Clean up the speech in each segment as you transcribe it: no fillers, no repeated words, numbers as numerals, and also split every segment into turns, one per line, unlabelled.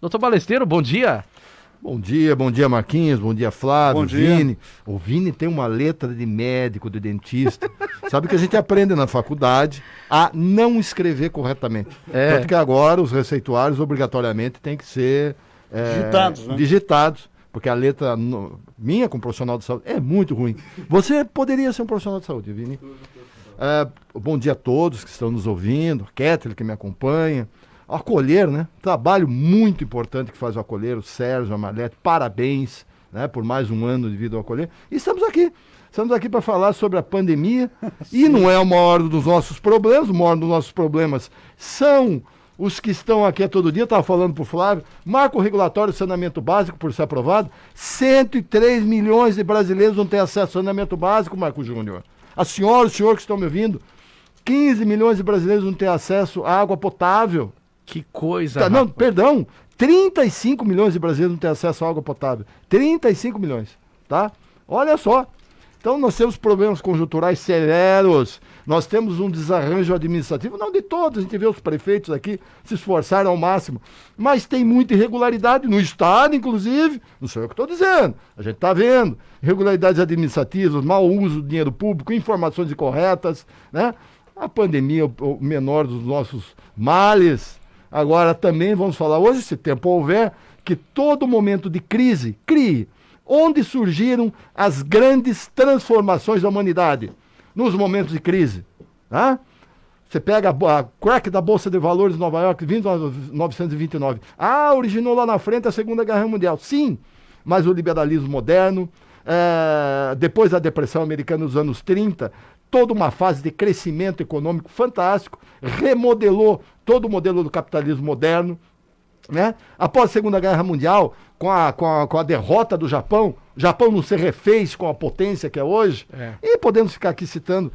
Doutor Balesteiro, bom dia.
Bom dia, Marquinhos, bom dia, Flávio,
Bom dia.
Vini. O Vini tem uma letra de médico, de dentista. Sabe que a gente aprende na faculdade a não escrever corretamente. Tanto que agora os receituários obrigatoriamente têm que ser
Digitados, né?
digitados, porque a letra minha como profissional de saúde é muito ruim. Você poderia ser um profissional de saúde, Vini. Bom dia a todos que estão nos ouvindo, a Kathleen que me acompanha. O Acolher, né? Trabalho muito importante que faz o Acolher, o Sérgio, a Marlete, parabéns, né, por mais um ano de vida ao Acolher. E estamos aqui para falar sobre a pandemia. E não é o maior dos nossos problemas, o maior dos nossos problemas são os que estão aqui todo dia. Eu estava falando para o Flávio, marco regulatório de saneamento básico por ser aprovado. 103 milhões de brasileiros não têm acesso ao saneamento básico, Marco Júnior. A senhora, o senhor que estão me ouvindo, 15 milhões de brasileiros não têm acesso à água potável.
Que coisa,
Não, perdão, 35 milhões de brasileiros não têm acesso à água potável. 35 milhões, tá? Olha só. Então nós temos problemas conjunturais severos, nós temos um desarranjo administrativo, não de todos, a gente vê os prefeitos aqui se esforçaram ao máximo, mas tem muita irregularidade no Estado, inclusive, não sou eu que estou dizendo, a gente está vendo, irregularidades administrativas, mau uso do dinheiro público, informações incorretas, né? A pandemia, o menor dos nossos males. Agora também vamos falar hoje, se tempo houver, que todo momento de crise crie onde surgiram as grandes transformações da humanidade, nos momentos de crise. Tá? Você pega a crack da Bolsa de Valores de Nova York, 1929. Originou lá na frente a Segunda Guerra Mundial. Sim, mas o liberalismo moderno, depois da Depressão Americana nos anos 30, toda uma fase de crescimento econômico fantástico, remodelou todo o modelo do capitalismo moderno, né? Após a Segunda Guerra Mundial, com a derrota do Japão, o Japão não se refez com a potência que é hoje, e podemos ficar aqui citando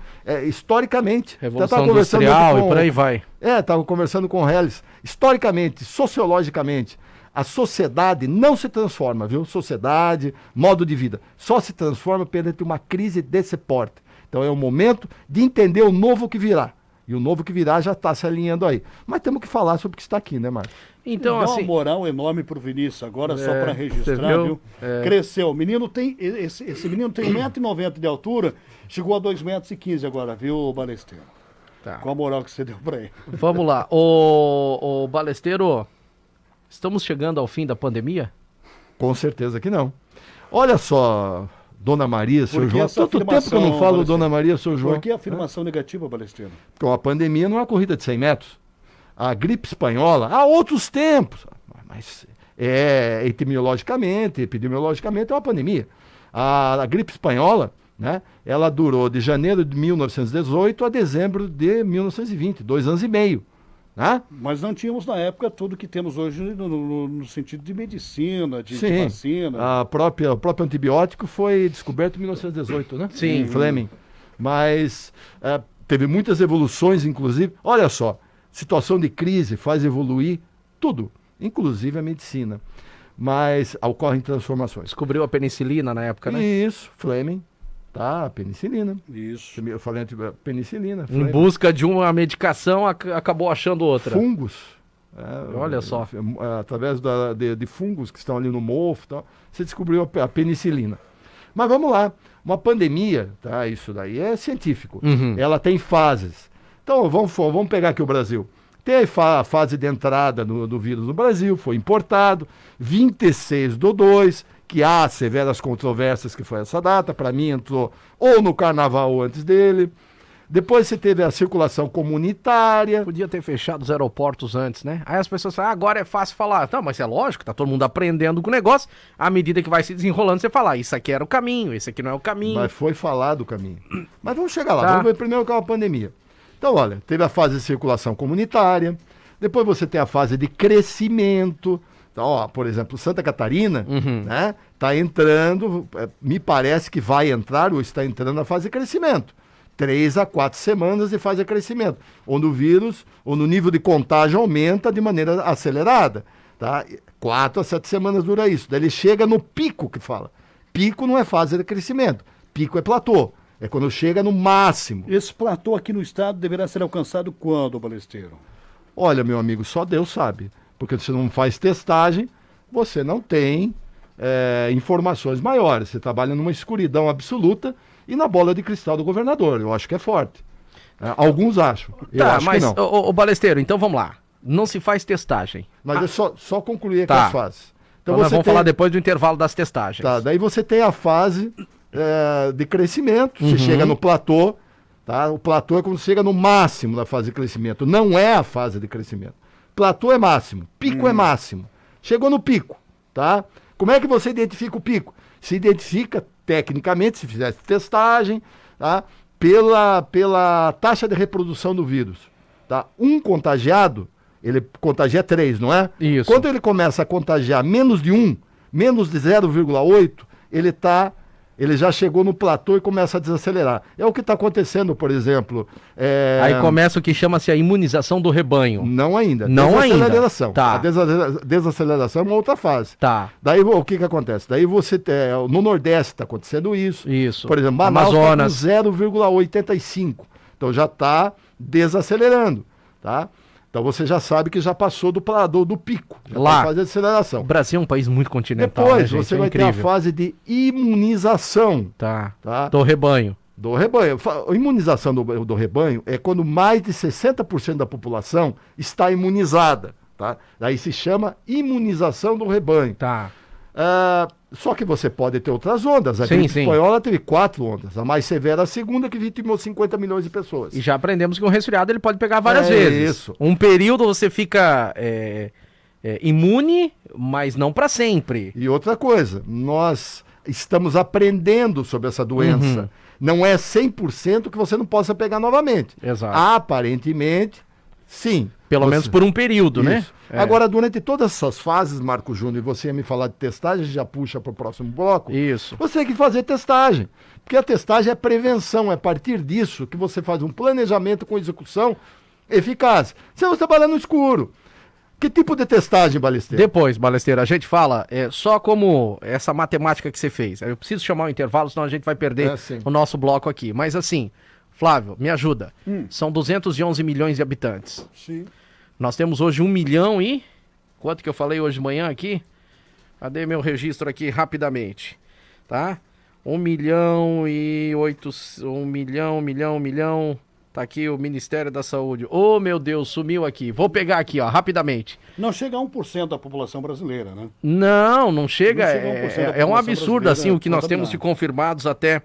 historicamente.
Revolução Industrial e por aí vai.
Estava conversando com o Helles. Historicamente, sociologicamente, a sociedade não se transforma, viu? Sociedade, modo de vida, só se transforma perante uma crise desse porte. Então é o momento de entender o novo que virá. E o novo que virá já está se alinhando aí. Mas temos que falar sobre o que está aqui, né, Marcos?
Então, dá uma moral enorme pro Vinícius agora, só para registrar, viu? Cresceu. O menino tem, esse menino tem 1,90 m de altura, chegou a 2,15 m agora, viu, Balesteiro?
Tá.
Com a moral que você deu para ele.
Vamos lá. Ô Balesteiro, estamos chegando ao fim da pandemia?
Com certeza que não. Olha só, Dona Maria, seu João. Tanto tempo que eu não falo Dona Maria, seu João.
Por que a afirmação negativa, Balesteiro?
Porque a pandemia não é uma corrida de 100 metros. A gripe espanhola, há outros tempos, mas epidemiologicamente é uma pandemia. A gripe espanhola, né, ela durou de janeiro de 1918 a dezembro de 1920, 2 anos e meio. Né?
Mas não tínhamos na época tudo que temos hoje no sentido de medicina, de
Sim,
vacina.
O próprio antibiótico foi descoberto em 1918, né?
Sim.
Em Fleming. Mas teve muitas evoluções, inclusive. Olha só, situação de crise faz evoluir tudo, inclusive a medicina. Mas ocorrem transformações.
Descobriu a penicilina na época, né?
Isso, Fleming. Tá, penicilina.
Isso.
Eu falei penicilina.
Em busca de uma medicação, acabou achando outra.
Fungos.
Olha só.
Através de fungos que estão ali no mofo e tal, você descobriu a penicilina. Mas vamos lá. Uma pandemia, tá? Isso daí é científico.
Uhum.
Ela tem fases. Então, vamos pegar aqui o Brasil. Tem a fase de entrada do vírus no Brasil, foi importado, 26/2, que há severas controvérsias que foi essa data, para mim entrou ou no carnaval ou antes dele. Depois você teve a circulação comunitária.
Podia ter fechado os aeroportos antes, né? Aí as pessoas falam, agora é fácil falar. Não, mas é lógico, tá todo mundo aprendendo com o negócio. À medida que vai se desenrolando, você fala, isso aqui era o caminho, esse aqui não é o caminho.
Mas foi falado o caminho. Mas vamos chegar lá,
Tá.
Vamos ver primeiro qual é a pandemia. Então, olha, teve a fase de circulação comunitária, depois você tem a fase de crescimento. Então, ó, por exemplo, Santa Catarina, né, tá entrando, me parece que vai entrar ou está entrando na fase de crescimento. 3 a 4 semanas de fase de crescimento, onde o vírus, onde o nível de contágio aumenta de maneira acelerada. Tá? 4 a 7 semanas dura isso. Daí ele chega no pico, que fala. Pico não é fase de crescimento, pico é platô. É quando chega no máximo.
Esse platô aqui no estado deverá ser alcançado quando, Balesteiro?
Olha, meu amigo, só Deus sabe. Porque se não faz testagem, você não tem informações maiores. Você trabalha numa escuridão absoluta e na bola de cristal do governador. Eu acho que é forte. Alguns acham. Eu acho
mas,
que não.
Ô, Balesteiro, então vamos lá. Não se faz testagem.
Mas é só concluir aqui
Tá.
as fases.
Então nós vamos falar depois do intervalo das testagens.
Tá, daí você tem a fase de crescimento. Você chega no platô. Tá? O platô é quando chega no máximo da fase de crescimento. Não é a fase de crescimento. Platô é máximo, pico é máximo. Chegou no pico, tá? Como é que você identifica o pico? Se identifica tecnicamente, se fizesse testagem, tá? Pela taxa de reprodução do vírus. Tá? Um contagiado, ele contagia 3, não é?
Isso.
Quando ele começa a contagiar menos de 1, menos de 0,8, ele já chegou no platô e começa a desacelerar. É o que está acontecendo, por exemplo.
Aí começa o que chama-se a imunização do rebanho.
Não ainda.
Não ainda.
Desaceleração.
Tá.
A desaceleração é uma outra fase.
Tá.
Daí o que acontece? Daí você no Nordeste está acontecendo isso.
Isso.
Por exemplo, Manaus
Amazonas.
está com 0,85. Então já está desacelerando, tá? Então você já sabe que já passou do pico. Já
Lá.
tá fazendo aceleração.
O Brasil é um país muito continental,
Depois
né, gente?
você
É
vai ter a
incrível.
fase de imunização.
Tá.
Tá?
Do rebanho.
Do rebanho. A imunização do rebanho é quando mais de 60% da população está imunizada. Tá? Daí se chama imunização do rebanho.
Tá.
Só que você pode ter outras ondas. A
Sim,
gripe
sim.
espanhola teve 4 ondas. A mais severa a segunda, que vitimou 50 milhões de pessoas.
E já aprendemos que um resfriado ele pode pegar várias vezes.
Isso.
Um período você fica imune, mas não para sempre.
E outra coisa, nós estamos aprendendo sobre essa doença.
Uhum.
Não é 100% que você não possa pegar novamente.
Exato.
Aparentemente, sim.
Pelo menos por um período, né?
Isso. Agora, durante todas essas fases, Marco Júnior, e você ia me falar de testagem, a gente já puxa para o próximo bloco.
Isso.
Você tem que fazer testagem. Porque a testagem é prevenção, é a partir disso que você faz um planejamento com execução eficaz. Você não trabalha no escuro. Que tipo de testagem, Balesteiro?
Depois, Balesteiro, a gente fala só como essa matemática que você fez. Eu preciso chamar o intervalo, senão a gente vai perder
sim.
o nosso bloco aqui. Mas assim, Flávio, me ajuda. São 211 milhões de habitantes.
Sim.
Nós temos hoje 1 milhão e... Quanto que eu falei hoje de manhã aqui? Cadê meu registro aqui rapidamente? Tá? 1 milhão e 8... 1 milhão... Tá aqui o Ministério da Saúde. Oh, meu Deus, sumiu aqui. Vou pegar aqui, ó, rapidamente.
Não chega a 1% da população brasileira, né?
Não chega.
Não chega a 1% da
É um
população
absurdo, assim, o que nós
brasileira
temos de confirmados até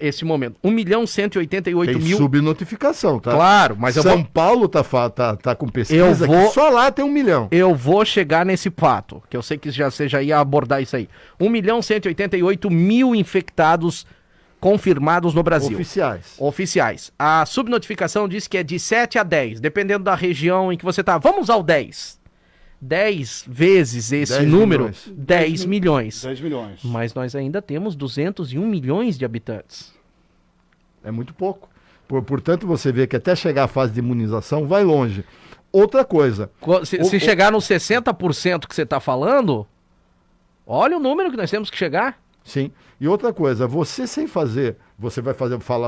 esse momento. 1.188.000.
Tem subnotificação, tá?
Claro, mas
São Paulo tá com pesquisa
Eu vou-
que só lá tem 1 milhão.
eu vou chegar nesse fato, que eu sei que você já ia abordar isso aí. 1.188.000 infectados confirmados no Brasil. Oficiais. A subnotificação diz que é de 7 a 10, dependendo da região em que você tá. Vamos ao 10. 10 vezes esse
10
número,
milhões.
10 milhões.
10 milhões.
Mas nós ainda temos 201 milhões de habitantes.
É muito pouco. Portanto, você vê que até chegar à fase de imunização vai longe. Outra coisa.
Se chegar nos 60% que você está falando, olha o número que nós temos que chegar.
Sim. E outra coisa, você sem fazer, você vai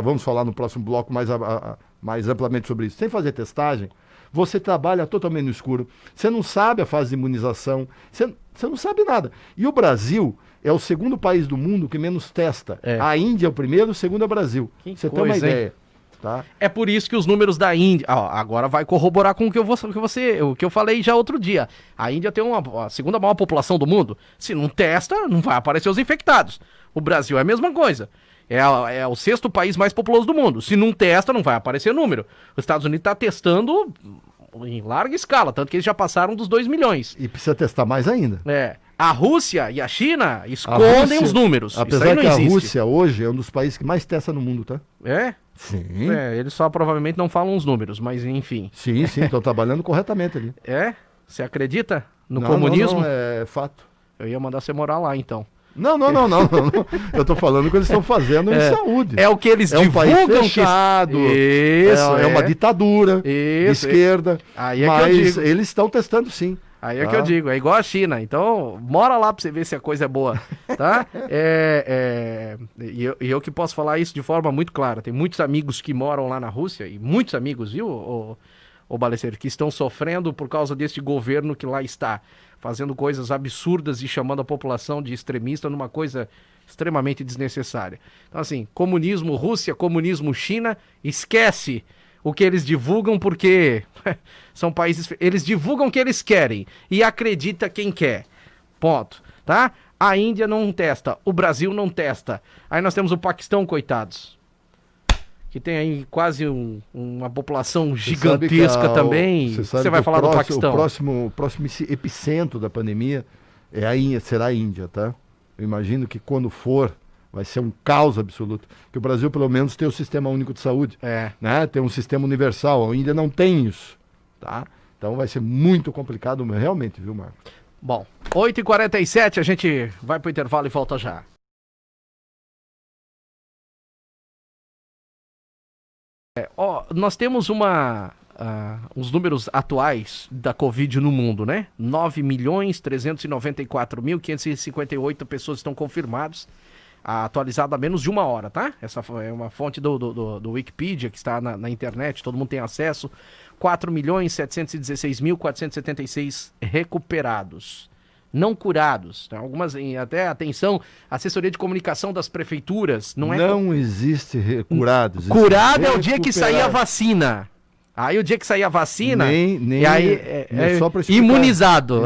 vamos falar no próximo bloco mais amplamente sobre isso. Sem fazer testagem, você trabalha totalmente no escuro. Você não sabe a fase de imunização, você não sabe nada. E o Brasil é o segundo país do mundo que menos testa. A Índia é o primeiro, o segundo é o Brasil. Você tem uma
coisa, hein?
ideia. Tá?
É por isso que os números da Índia... agora vai corroborar com o que eu falei já outro dia. A Índia tem a segunda maior população do mundo. Se não testa, não vai aparecer os infectados. O Brasil é a mesma coisa. É o 6º país mais populoso do mundo. Se não testa, não vai aparecer número. Os Estados Unidos está testando em larga escala, tanto que eles já passaram dos 2 milhões.
E precisa testar mais ainda.
A Rússia e a China escondem os números.
Apesar que a Rússia hoje é um dos países que mais testa no mundo, tá?
É?
Sim.
Eles só provavelmente não falam os números, mas enfim.
Sim, estão trabalhando corretamente ali.
Você acredita no
Não,
comunismo?
Não, é fato.
Eu ia mandar você morar lá, então.
Não. Eu tô falando o que eles estão fazendo em saúde.
É o que eles
um país
divulgam
fechado.
Isso,
é uma ditadura de esquerda.
Aí é
mas
que eu digo.
eles estão testando sim.
Aí é que eu digo, é igual a China. Então, mora lá pra você ver se a coisa é boa, tá? E eu que posso falar isso de forma muito clara. Tem muitos amigos que moram lá na Rússia, e muitos amigos, viu, ô Balesteiro, que estão sofrendo por causa desse governo que lá está, fazendo coisas absurdas e chamando a população de extremista numa coisa extremamente desnecessária. Então, assim, comunismo Rússia, comunismo China, esquece o que eles divulgam, porque são países... Eles divulgam o que eles querem e acredita quem quer. Ponto. Tá? A Índia não testa, o Brasil não testa. Aí nós temos o Paquistão, coitados, que tem aí quase uma população gigantesca também. Você vai falar do Paquistão.
O próximo epicentro da pandemia será a Índia, tá? Eu imagino que quando for, vai ser um caos absoluto. Que o Brasil, pelo menos, tem o Sistema Único de Saúde. Né? Tem um sistema universal. A Índia não tem isso. Tá? Então vai ser muito complicado, realmente, viu, Marcos?
Bom, 8h47, a gente vai pro intervalo e volta já. Nós temos os números atuais da Covid no mundo, né? 9.394.558 pessoas estão confirmadas, atualizado há menos de uma hora, tá? Essa é uma fonte do Wikipedia, que está na internet, todo mundo tem acesso. 4.716.476 recuperados, não curados. Tá? Algumas, até, atenção, assessoria de comunicação das prefeituras, não
existe curados.
Curado é o dia que sair a vacina. Aí o dia que sair a vacina,
e aí
só imunizado.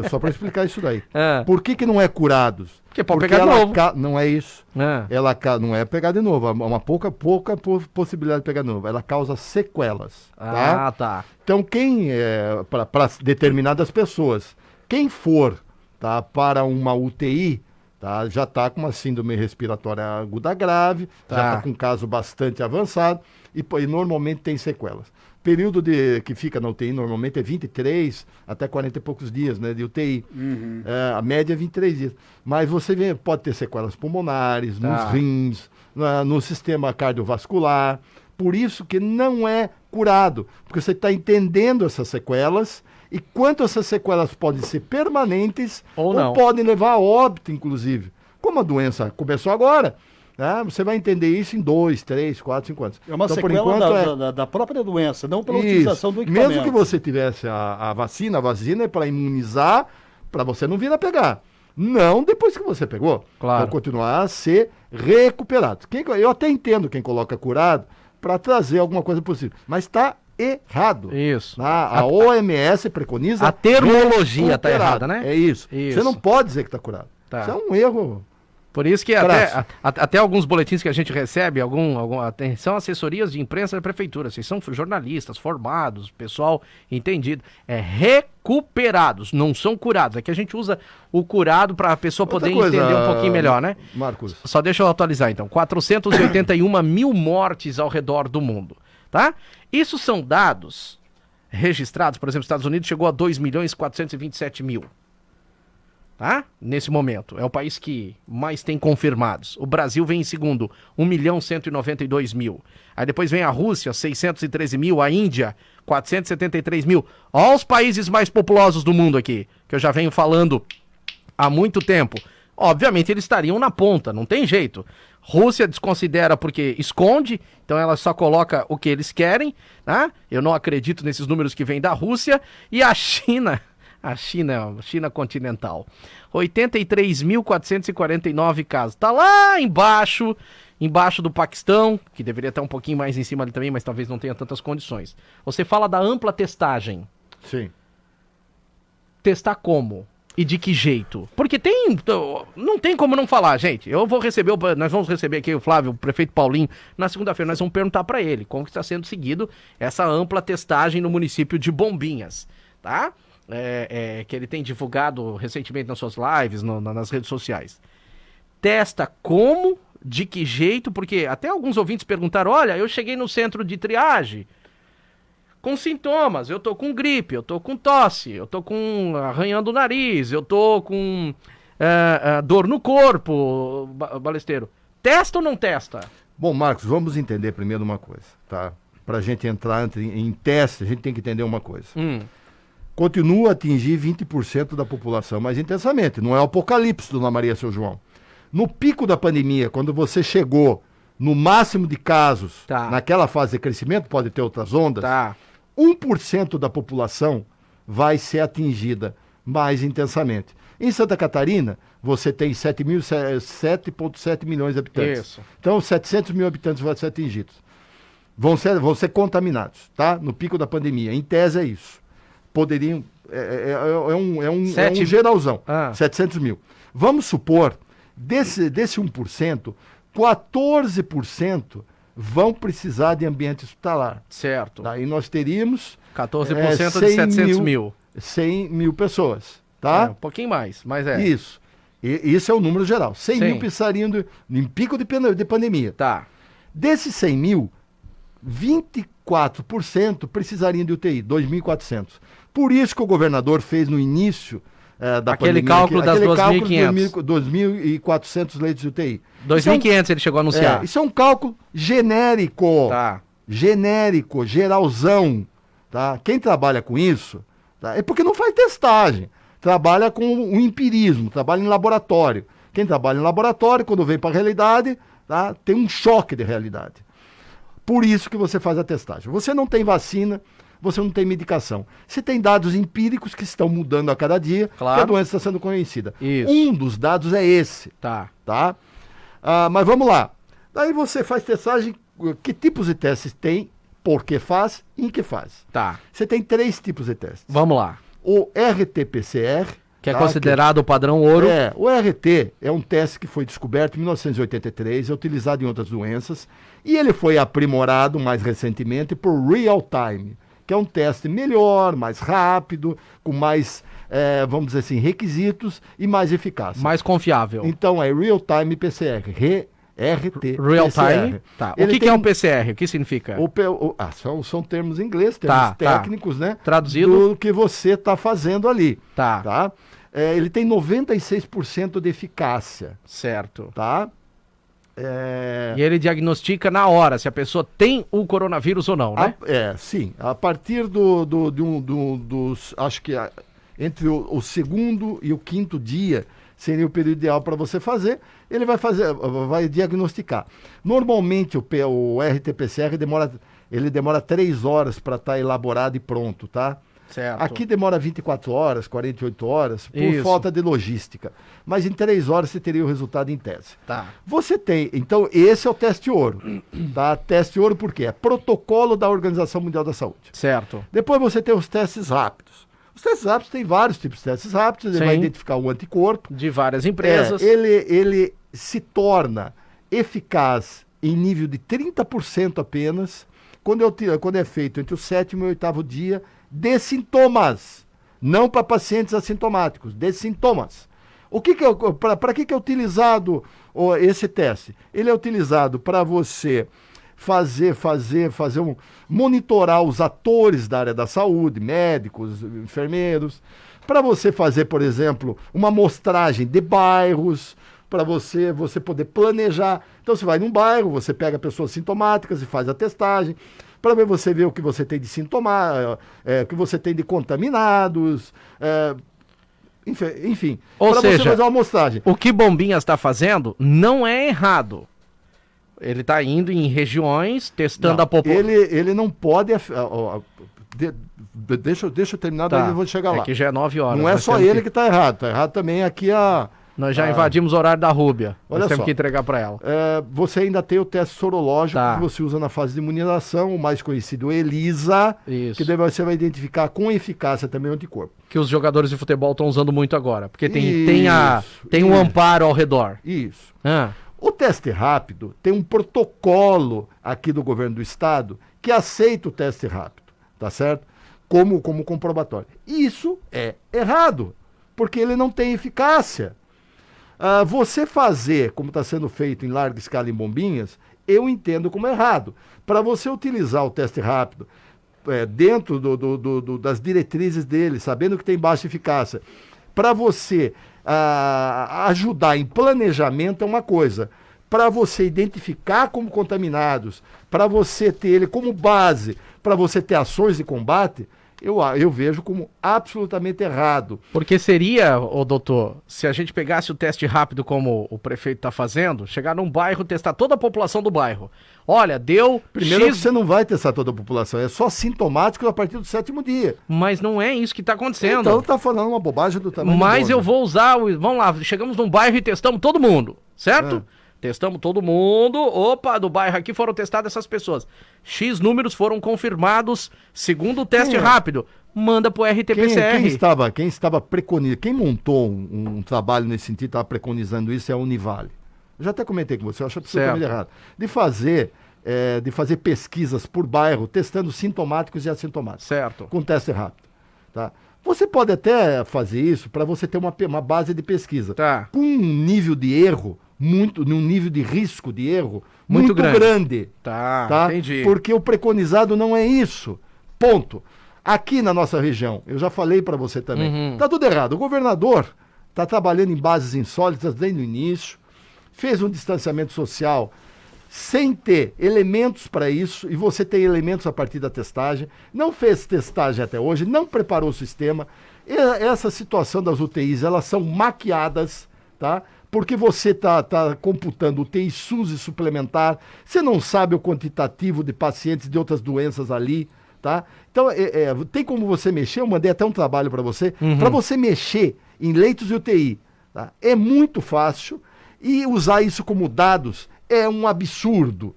Só para explicar isso daí. Por que não é curados?
Porque pode pegar de novo.
Não é isso. Ela não é pegar de novo. Uma pouca possibilidade de pegar de novo. Ela causa sequelas. Tá?
Tá.
Então, para determinadas pessoas, quem for, tá, para uma UTI, tá, já está com uma síndrome respiratória aguda grave, já está com um caso bastante avançado e normalmente tem sequelas. Período que fica na UTI normalmente é 23 até 40 e poucos dias, né, de UTI. A média é 23 dias. Mas você pode ter sequelas pulmonares, nos rins, no sistema cardiovascular. Por isso que não é curado, porque você está entendendo essas sequelas e quanto essas sequelas podem ser permanentes ou podem levar a óbito, inclusive. Como a doença começou agora, né, você vai entender isso em 2, 3, 4, 5 anos.
É uma então, sequela da própria doença, não pela utilização do equipamento.
Mesmo que você tivesse a vacina é para imunizar, para você não vir a pegar. Não depois que você pegou.
Claro.
Vai continuar a ser recuperado. Eu até entendo quem coloca curado para trazer alguma coisa possível, mas está errado.
Isso.
A OMS preconiza...
A terminologia está errada, né?
É isso. Você não pode dizer que está curado. Isso é um erro.
Por isso que até alguns boletins que a gente recebe, são assessorias de imprensa da prefeitura, vocês são jornalistas formados, pessoal entendido, recuperados, não são curados. Aqui a gente usa o curado para a pessoa poder entender um pouquinho melhor, né?
Marcos.
Só deixa eu atualizar então, 481 mil mortes ao redor do mundo, tá? Isso são dados registrados, por exemplo, os Estados Unidos chegou a 2.427.000. Tá? Nesse momento, é o país que mais tem confirmados. O Brasil vem em segundo, 1.192.000. Aí depois vem a Rússia, 613.000, a Índia, 473.000. Olha os países mais populosos do mundo aqui, que eu já venho falando há muito tempo. Obviamente eles estariam na ponta, não tem jeito. Rússia desconsidera porque esconde, então ela só coloca o que eles querem, tá? Eu não acredito nesses números que vêm da Rússia. E a China... A China continental, 83.449 casos. Tá lá embaixo do Paquistão, que deveria estar um pouquinho mais em cima ali também, mas talvez não tenha tantas condições. Você fala da ampla testagem.
Sim.
Testar como? E de que jeito? Porque não tem como não falar, gente. Nós vamos receber aqui o Flávio, o prefeito Paulinho, na segunda-feira. Nós vamos perguntar para ele como que está sendo seguido essa ampla testagem no município de Bombinhas, tá? Que ele tem divulgado recentemente nas suas lives, nas redes sociais. Testa como, de que jeito, porque até alguns ouvintes perguntaram, olha, eu cheguei no centro de triagem com sintomas, eu tô com gripe, eu tô com tosse, eu tô com arranhando o nariz, eu tô com dor no corpo, Balesteiro. Testa ou não testa?
Bom, Marcos, vamos entender primeiro uma coisa, tá? Pra gente entrar em teste, a gente tem que entender uma coisa. Continua a atingir 20% da população mais intensamente. Não é o apocalipse, Dona Maria Seu João. No pico da pandemia, quando você chegou no máximo de casos, naquela fase de crescimento, pode ter outras ondas, 1% da população vai ser atingida mais intensamente. Em Santa Catarina, você tem 7,7 milhões de habitantes.
Isso.
Então, 700 mil habitantes vão ser atingidos. Vão ser contaminados, tá? No pico da pandemia. Em tese é isso. Poderiam... É um geralzão. 700 mil. Vamos supor, desse 1%, 14% vão precisar de ambiente hospitalar.
Certo.
Daí nós teríamos...
14% de 700 mil.
100 mil pessoas, tá?
Um pouquinho mais, mas é.
Isso. Isso é o número geral. 100 mil precisariam em pico de pandemia.
Tá.
Desses 100 mil, 24% precisariam de UTI, 2.400. Por isso que o governador fez no início da
aquele
pandemia...
Cálculo das 2.500.
2.400 leitos de UTI.
2.500 ele chegou a anunciar.
Isso é um cálculo genérico.
Tá.
Genérico, geralzão. Tá? Quem trabalha com isso, tá? É porque não faz testagem. Trabalha com o empirismo, trabalha em laboratório. Quem trabalha em laboratório, quando vem para a realidade, tá? Tem um choque de realidade. Por isso que você faz a testagem. Você não tem vacina, você não tem medicação. Você tem dados empíricos que estão mudando a cada dia,
claro,
que a doença está sendo conhecida.
Isso.
Um dos dados é esse.
Tá.
Mas vamos lá. Daí você faz testagem, que tipos de testes tem, por que faz e em que faz.
Tá.
Você tem 3 tipos de testes.
Vamos lá.
O RT-PCR...
Que é considerado o padrão ouro.
O RT é um teste que foi descoberto em 1983, é utilizado em outras doenças, e ele foi aprimorado mais recentemente por real time, que é um teste melhor, mais rápido, com mais, vamos dizer assim, requisitos e mais eficaz.
Mais confiável.
Então é real time PCR, RT.
Real
PCR.
time. Tá. O que é um PCR? O que significa?
São termos em inglês, termos técnicos, né?
Traduzido.
Do que você está fazendo ali.
Tá?
Ele tem 96% de eficácia.
Certo.
Tá?
E ele diagnostica na hora se a pessoa tem o coronavírus ou não, né?
Sim. A partir dos... Acho que entre o segundo e o quinto dia seria o período ideal para você fazer. Ele vai diagnosticar. Normalmente o RT-PCR demora 3 horas para estar elaborado e pronto, tá?
Certo.
Aqui demora 24 horas, 48 horas, por falta de logística. Mas em 3 horas você teria o resultado em tese.
Tá.
Você tem, então, esse é o teste ouro. Tá? Teste ouro por quê? É protocolo da Organização Mundial da Saúde.
Certo.
Depois você tem os testes rápidos. Os testes rápidos tem vários tipos de testes rápidos, ele vai identificar o anticorpo.
De várias empresas.
Ele se torna eficaz em nível de 30% apenas, quando é feito entre o 7º e o 8º dia, de sintomas, não para pacientes assintomáticos, de sintomas. Para que é utilizado esse teste? Ele é utilizado para você monitorar os atores da área da saúde, médicos, enfermeiros, para você fazer, por exemplo, uma amostragem de bairros, para você poder planejar. Então você vai num bairro, você pega pessoas sintomáticas e faz a testagem, para você ver o que você tem de sintomas, o que você tem de contaminados, enfim.
Ou seja,
você fazer uma amostragem.
O que Bombinhas está fazendo não é errado. Ele está indo em regiões, testando a população.
Ele não pode... Deixa eu terminar, daí eu vou chegar lá.
Que já é 9 horas.
Não é só ele que está errado. Está errado também aqui
Nós já invadimos o horário da Rúbia.
Olha
Nós temos
só.
que entregar para ela.
Você ainda tem o teste sorológico que você usa na fase de imunização, o mais conhecido ELISA,
Isso.
que você vai identificar com eficácia também o anticorpo.
Que os jogadores de futebol estão usando muito agora. Porque tem um amparo ao redor.
Isso. O teste rápido tem um protocolo aqui do governo do estado que aceita o teste rápido, tá certo? Como comprobatório. Isso é errado, porque ele não tem eficácia. Você fazer, como está sendo feito em larga escala em Bombinhas, eu entendo como errado. Para você utilizar o teste rápido dentro das diretrizes dele, sabendo que tem baixa eficácia, para você ajudar em planejamento é uma coisa. Para você identificar como contaminados, para você ter ele como base, para você ter ações de combate, eu vejo como absolutamente errado.
Porque seria, doutor, se a gente pegasse o teste rápido como o prefeito está fazendo, chegar num bairro, testar toda a população do bairro. Olha, deu
Primeiro
X...
você não vai testar toda a população, é só sintomático a partir do 7º dia.
Mas não é isso que está acontecendo.
Então tá falando uma bobagem do tamanho
Mas
do
eu vou usar, vamos lá, chegamos num bairro e testamos todo mundo, certo? Testamos todo mundo, opa, do bairro aqui foram testadas essas pessoas. X números foram confirmados segundo o teste rápido. Manda pro RT-PCR.
Quem estava preconizando, quem montou um trabalho nesse sentido, estava preconizando isso, é a Univale. Eu já até comentei com você, eu acho absolutamente errado. De fazer pesquisas por bairro, testando sintomáticos e assintomáticos.
Certo.
Com teste rápido. Tá? Você pode até fazer isso para você ter uma base de pesquisa.
Tá.
Com um nível de erro, num nível de risco de erro muito grande.
Tá, entendi.
Porque o preconizado não é isso. Ponto. Aqui na nossa região, eu já falei para você também, tá tudo errado. O governador tá trabalhando em bases insólitas desde o início, fez um distanciamento social sem ter elementos para isso, e você tem elementos a partir da testagem, não fez testagem até hoje, não preparou o sistema. Essa situação das UTIs, elas são maquiadas, tá? Porque você tá computando UTI SUS e suplementar, você não sabe o quantitativo de pacientes de outras doenças ali, tá? Então, tem como você mexer, eu mandei até um trabalho para você mexer em leitos de UTI, tá? É muito fácil, e usar isso como dados é um absurdo.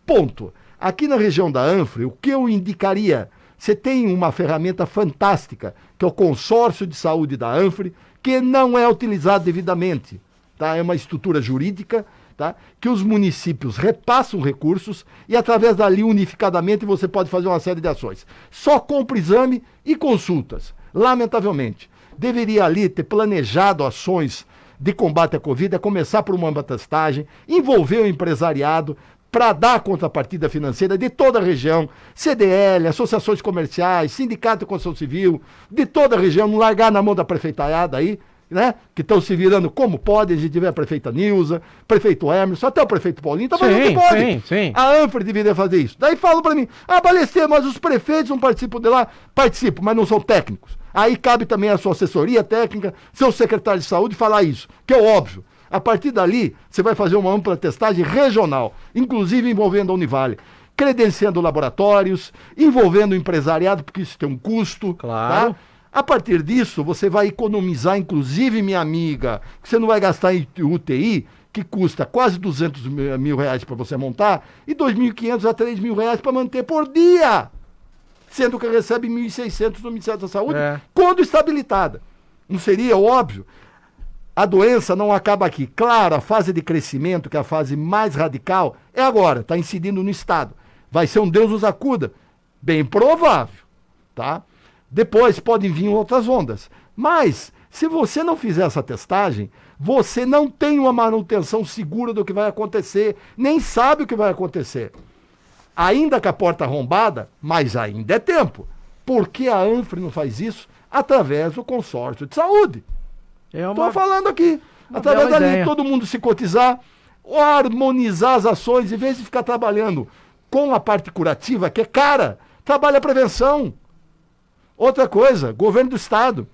Ponto. Aqui na região da Anfre, o que eu indicaria? Você tem uma ferramenta fantástica, que é o Consórcio de Saúde da Anfre, que não é utilizado devidamente. Tá? É uma estrutura jurídica, tá? Que os municípios repassam recursos e através dali unificadamente você pode fazer uma série de ações. Só compra exame e consultas. Lamentavelmente, deveria ali ter planejado ações de combate à Covid, a começar por uma testagem, envolver o empresariado para dar a contrapartida financeira de toda a região, CDL, associações comerciais, sindicato de construção civil, de toda a região, não largar na mão da prefeitada aí, né? Que estão se virando como pode, a gente tiver a prefeita Nilza, prefeito Emerson, até o prefeito Paulinho, tá fazendo o que pode.
Sim.
A Anfre deveria fazer isso. Daí falam para mim, Balesteiro, mas os prefeitos não participam de lá? Participam, mas não são técnicos. Aí cabe também a sua assessoria técnica, seu secretário de saúde falar isso, que é óbvio. A partir dali, você vai fazer uma ampla testagem regional, inclusive envolvendo a Univale, credenciando laboratórios, envolvendo o empresariado, porque isso tem um custo.
Claro.
Tá? A partir disso, você vai economizar, inclusive, minha amiga, que você não vai gastar em UTI, que custa quase 200 mil reais para você montar, e 2.500 a 3.000 reais para manter por dia, sendo que recebe 1.600 no Ministério da Saúde, quando estabilitada. Não seria óbvio? A doença não acaba aqui. Claro, a fase de crescimento, que é a fase mais radical, é agora, está incidindo no Estado. Vai ser um Deus nos acuda. Bem provável, tá? Depois podem vir outras ondas. Mas, se você não fizer essa testagem, você não tem uma manutenção segura do que vai acontecer, nem sabe o que vai acontecer. Ainda com a porta arrombada, mas ainda é tempo. Por que a Anfre não faz isso? Através do consórcio de saúde. Estou falando aqui. Através dali, todo mundo se cotizar, harmonizar as ações, em vez de ficar trabalhando com a parte curativa, que é cara, trabalha a prevenção. Outra coisa, governo do Estado.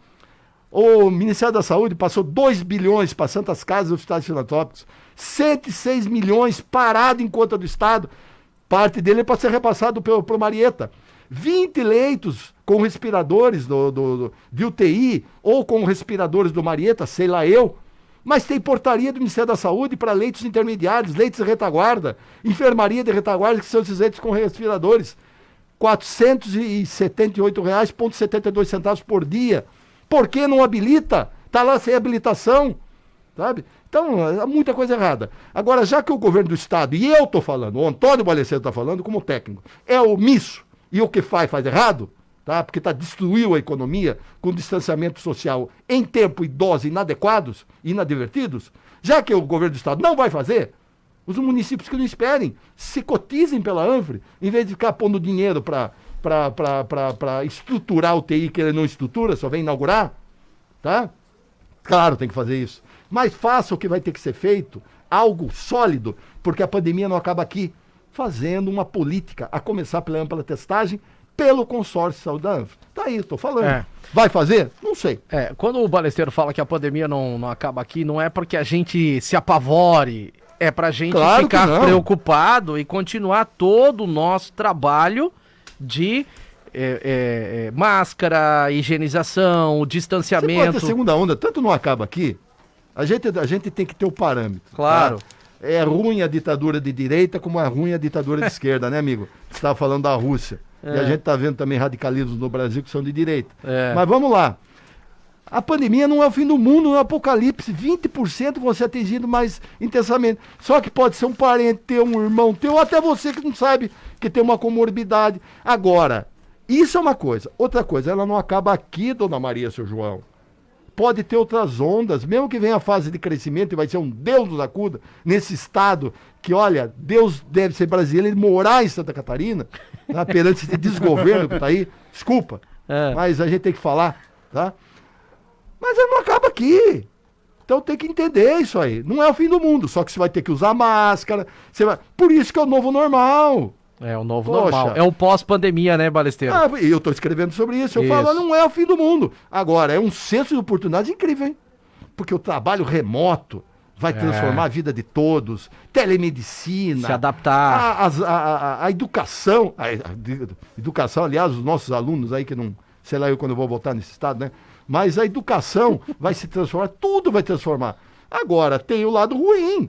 O Ministério da Saúde passou 2 bilhões para Santas Casas e hospitais filantrópicos, 106 milhões parado em conta do Estado. Parte dele pode ser repassado pro Marieta. 20 leitos com respiradores de UTI ou com respiradores do Marieta, sei lá eu. Mas tem portaria do Ministério da Saúde para leitos intermediários, leitos de retaguarda, enfermaria de retaguarda, que são esses leitos com respiradores. R$ 478,72 por dia. Por que não habilita? Está lá sem habilitação, sabe? Então, há muita coisa errada. Agora, já que o governo do Estado, e eu estou falando, o Antônio Balesteiro está falando como técnico, é omisso, e o que faz errado, tá? Porque destruiu a economia com distanciamento social em tempo e dose inadequados, inadvertidos, já que o governo do Estado não vai fazer, os municípios que não esperem, se cotizem pela Anfre, em vez de ficar pondo dinheiro para estruturar o TI que ele não estrutura, só vem inaugurar, tá? Claro, tem que fazer isso. Mas faça o que vai ter que ser feito, algo sólido, porque a pandemia não acaba aqui, fazendo uma política, a começar pela ampla testagem pelo consórcio de saúde da Anvisa. Tá aí, tô falando. Vai fazer? Não sei.
Quando o Balesteiro fala que a pandemia não acaba aqui, não é porque a gente se apavore, é pra gente ficar preocupado e continuar todo o nosso trabalho de máscara, higienização, distanciamento.
Você pode ter segunda onda, tanto não acaba aqui, a gente tem que ter o parâmetro.
Claro.
Tá? É ruim a ditadura de direita como é ruim a ditadura de esquerda, né, amigo? Você estava falando da Rússia. E a gente está vendo também radicalismos no Brasil que são de direita. Mas vamos lá. A pandemia não é o fim do mundo, não é o apocalipse. 20% vão ser atingidos mais intensamente. Só que pode ser um parente teu, um irmão teu, ou até você que não sabe que tem uma comorbidade. Agora, isso é uma coisa. Outra coisa, ela não acaba aqui, dona Maria, seu João. Pode ter outras ondas, mesmo que venha a fase de crescimento e vai ser um Deus nos acuda, nesse estado que, olha, Deus deve ser brasileiro e morar em Santa Catarina, tá? Perante esse desgoverno que tá aí, desculpa, mas a gente tem que falar, tá? Mas não acaba aqui. Então tem que entender isso aí. Não é o fim do mundo, só que você vai ter que usar máscara, por isso que é o novo normal.
É o novo normal. É o pós-pandemia, né, Balesteiro?
Eu tô escrevendo sobre isso. Eu falo, não é o fim do mundo. Agora, é um senso de oportunidade incrível, hein? Porque o trabalho remoto vai transformar a vida de todos. Telemedicina.
Se adaptar.
A educação. Educação, aliás, os nossos alunos aí, que não... Sei lá eu quando eu vou voltar nesse estado, né? Mas a educação vai se transformar. Tudo vai transformar. Agora, tem o lado ruim.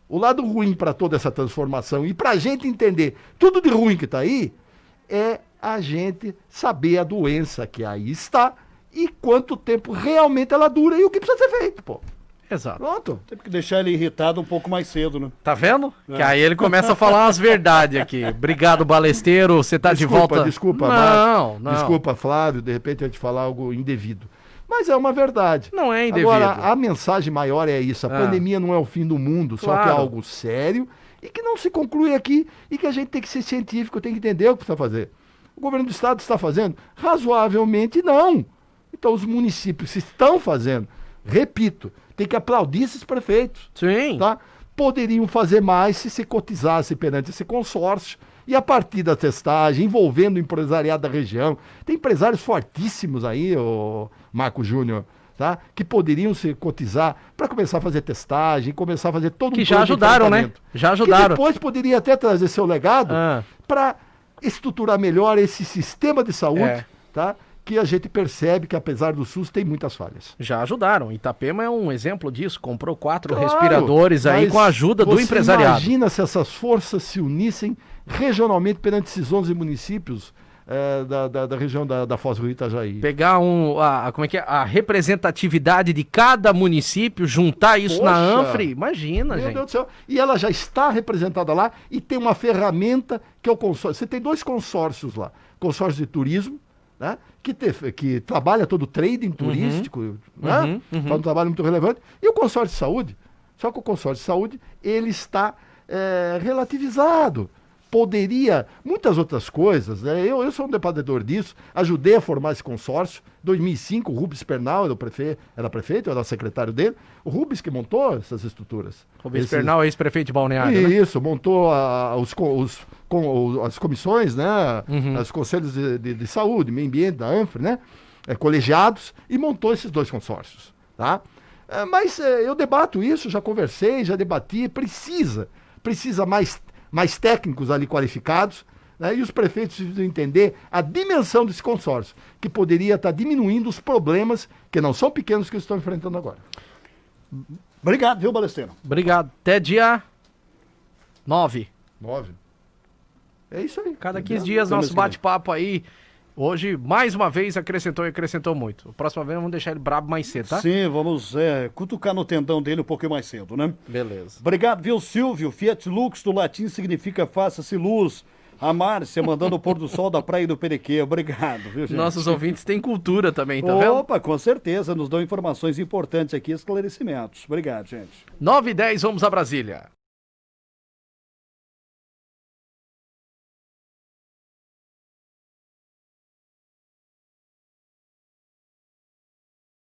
O lado ruim para toda essa transformação e para a gente entender tudo de ruim que está aí é a gente saber a doença que aí está e quanto tempo realmente ela dura e o que precisa ser feito, pô.
Exato.
Pronto.
Tem que deixar ele irritado um pouco mais cedo, né?
Tá vendo? Que aí ele começa a falar umas verdades aqui. Obrigado, Balesteiro. Você tá de volta.
Desculpa,
não.
Desculpa, Flávio, de repente eu te falar algo indevido. Mas é uma verdade.
Não é indevido.
Agora, a mensagem maior é isso. A pandemia não é o fim do mundo, só que é algo sério e que não se conclui aqui e que a gente tem que ser científico, tem que entender o que precisa fazer. O governo do estado está fazendo? Razoavelmente não. Então os municípios estão fazendo. Repito, tem que aplaudir esses prefeitos.
Sim.
Tá? Poderiam fazer mais se cotizasse perante esse consórcio. E a partir da testagem, envolvendo o empresariado da região, tem empresários fortíssimos aí, o Marco Júnior, tá? Que poderiam se cotizar para começar a fazer testagem, começar a fazer todo
que já ajudaram, né? Já ajudaram.
Que depois poderia até trazer seu legado para estruturar melhor esse sistema de saúde, tá? Que a gente percebe que, apesar do SUS, tem muitas falhas.
Já ajudaram. Itapema é um exemplo disso. Comprou 4 respiradores aí com a ajuda do empresariado.
Imagina se essas forças se unissem regionalmente perante esses 11 municípios da região da Foz do Rio Itajaí.
Pegar a representatividade de cada município, juntar isso na ANFRE, imagina, gente.
Meu Deus do céu. E ela já está representada lá e tem uma ferramenta que é o consórcio. Você tem 2 consórcios lá. Consórcio de turismo, né? Que trabalha todo o trading turístico, né? Faz um trabalho muito relevante. E o consórcio de saúde. Só que o consórcio de saúde, ele está relativizado. Poderia, muitas outras coisas, né? Eu sou um debatedor disso, ajudei a formar esse consórcio. Em 2005, o Rubens Pernal era prefeito, eu era secretário dele. O Rubens que montou essas estruturas.
Rubens Pernal, ex-prefeito de Balneário,
Isso, né? Montou as comissões, né? Os conselhos de saúde, meio ambiente, da ANFRE, né? Colegiados, e montou esses 2 consórcios, tá? Mas eu debato isso, já conversei, já debati, precisa mais técnicos ali qualificados, né? E os prefeitos precisam entender a dimensão desse consórcio, que poderia estar diminuindo os problemas, que não são pequenos, que eles estão enfrentando agora.
Obrigado, viu, Balesteiro?
Obrigado. Até dia 9.
É isso aí.
Cada 15 dias, nosso bate-papo aí. Hoje, mais uma vez, acrescentou muito. A próxima vez, vamos deixar ele brabo mais cedo, tá?
Sim, vamos cutucar no tendão dele um pouquinho mais cedo, né?
Beleza.
Obrigado, viu, Silvio? Fiat Lux, do latim, significa faça-se luz. A Márcia mandando o pôr do sol da Praia do Perequê. Obrigado, viu, gente?
Nossos ouvintes têm cultura também, tá vendo?
Opa, com certeza. Nos dão informações importantes aqui, esclarecimentos. Obrigado, gente.
9h10, vamos a Brasília.